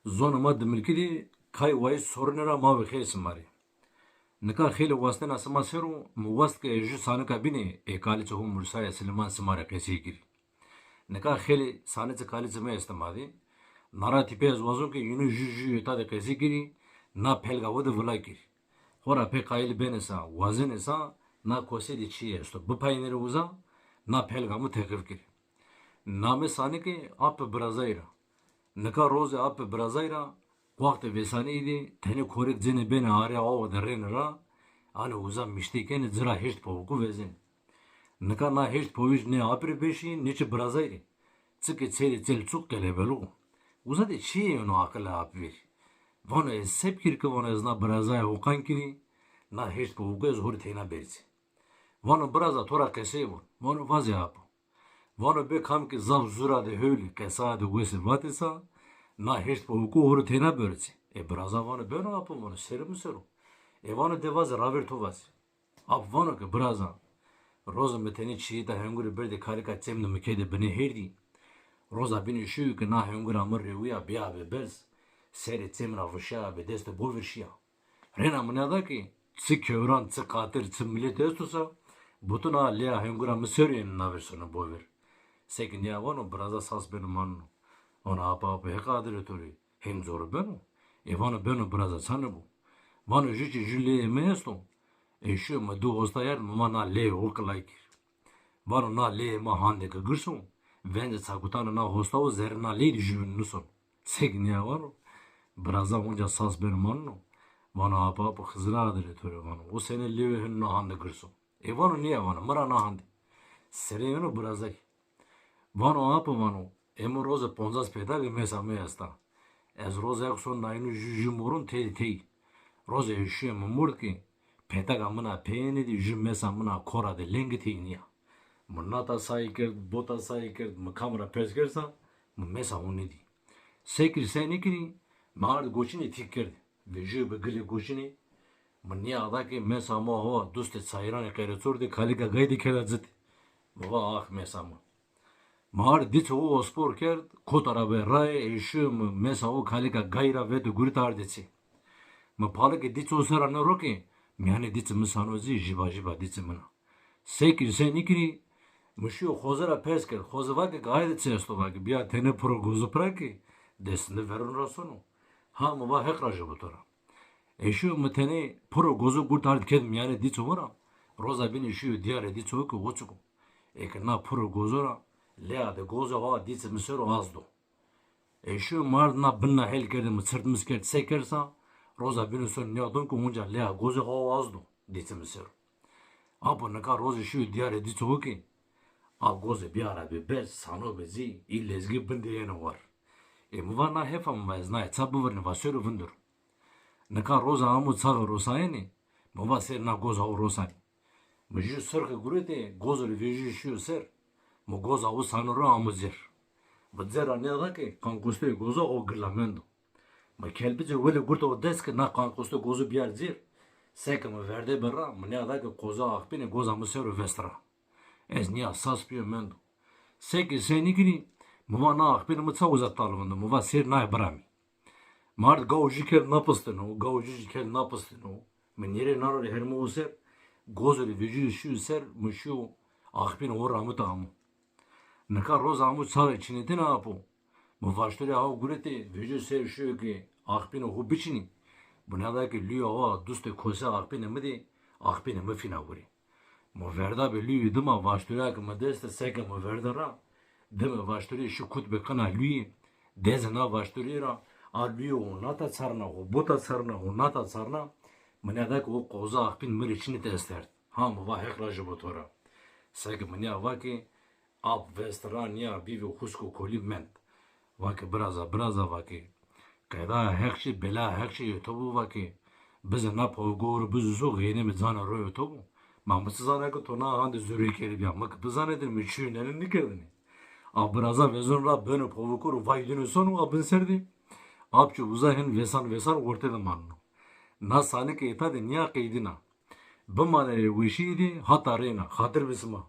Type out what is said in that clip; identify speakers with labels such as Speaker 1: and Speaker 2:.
Speaker 1: zonuma dimilkili kay way sorunera ma ve khesim mari nika khile wasna asma seru muwast ke ju sanika bini ekali chu mursa Süleyman simara kesi giri nika khile sanıcı kalici me istemadi nara tipe azwazun ki yunu juju yata de kesi giri na pelga vod vlay giri hora pe kayli benesa wazin esa na kosi di çi esto bu payneri uza na pelga mu tekif giri name sanike ap brazayra nika roze ap brazayra وقت وسانی تنی کوریک زنی بین آریا او درین را آن اوزا مشتیکن زرا هشت پوکو وزن نکا نا هشت پویج نه آپری بشی نیچه برازایری چکی چیری چل چوک کلی بلو اوزا دی چی اونو عقل آپیر وانو سب کیر که وانو از نا برازای حقان کری نا هشت پوکو از هوری تینا برزی وانو برازا تورا کسی بون وانو وازی آپو وانو بکام که زاف زورا ده هولی کسا ده ویسی واتیسا na hiç bu kuhuru tena börçi braza vanı ben apım vanı serim seru vanı devaz raver tovaz ap vanı ke braza roza meteni çiğ da henguri berde karika çemne mekede beni herdi roza beni şu ki na henguri amır reviya biya be bez seri çemra vışa be deste bovirşiya rena mınada ki çi kövran çi katir çi millet estusa bütün a liya henguri amı seriyen na versiyonu bovir sekin ya vanı braza sas benim manno ona apa hekadir tori hem zor beno evano beno braza sanbu vano jici jule mesto şu madu ostayar mama le oklaik vano na le ma hande ka gursun vende sakutana na hostav zerna le juvun nuson segnya vano braza onca sas beno manno vano apa khizradir tori vano o sene le na hande gursun evano niye vano mara na hande sereno braza vano apa vano emo roza ponzas peda ve mesame asta ez roza yakson naynu jumurun te roza yüşü mumur ki peda gamına peğeni di jum mesamına kora de lengi te niya murnata sayker bota sayker makamra peskersa mesa oni di sekir senikini mar goçini tikkerdi ve jü be gile goçini mniya ada ki mesama ho duste sayran kayreturdi kalika gaydi kelazit baba ah mesama Mahar dit o spor kerd kotara ve ray eşüm mesa o kalika gayra ve de guritar deci. Ma palike dit o sera ne roki yani dit misanozi jiba dit mina. Sekir sen ikri müşü xozara pesker xozava ki gayet çestova ki biya tene pro gozu praki desne verun rasonu. Ha mva hekra jibutora. Eşüm tene pro gozu guritar diked yani dit o vara. Roza bin eşü diğer dit o ki oçuku. Ekna pro gozora Lea de goza ha dice misero azdo. Şu mardna binna hel kerdi mısırt miskert sekersa roza binu son ne adon kumunca lea goza ha azdo dice misero. Apo neka roza şu diyare dice o ki a goza bir ara bir bez sano bezi illezgi bindiyene var. Muvana hefam vazna etsabu varni vasero vundur. Neka roza amu tsaga rosayeni muva ser na goza o rosayeni. Mıjı sırkı gurete goza li vijü şu ser mo goza o sanoro amuzir. Badzera ne da ki kankuste goza o gırlamendo. Ma kelbice öyle gurta o desk na kankuste gozu bir zir. Seka mı verde berra mı ne da ki goza akbine goza mı seru vestra. Ez niye asas piyo mendo. Seki senikini muva na akbine mı tsa uzattalımendo muva ser na brami. Mart gauji kel napastino gauji kel napastino. Men yere narore hermo user gozu li vücudu şu ser mı şu akbine o ramı tamı. Neka roza amu çağ içinde ne yapı? Mu vaştırı hav gurete vücudu sevşiyor ki akbine hu biçini. Buna da ki lüya hava duste kosa akbine mi de akbine mi fina guri. Mu verda be lüyü dima vaştırı ki mi deste seke mu verda ra. Dime vaştırı şu kutbe kana lüyü. Dezena vaştırı ra. A lüyü o nata çarna o bota çarna o nata çarna. Mına da ki o koza akbine mi içini tester. Ha mu va hekrajı botora. Seke mına va ki ab vestrania bivi husko kolimment. Vaki braza vaki. Kayda hekşi bela hekşi yotobu vaki. Bize napo gor bizi zo gene mi zana ro yotobu. Mahmutsu zana ki tona handi zürü keri biya. Mak bizan edin mi çüğünenin nikerdini. Ab braza vezon ra beni povukuru vaydini sonu abin serdi. Abçu uzahin vesan ortada manno. Nasani ki etadi niya kaydina. Bimane vişiydi hatarena. Hatır bisma.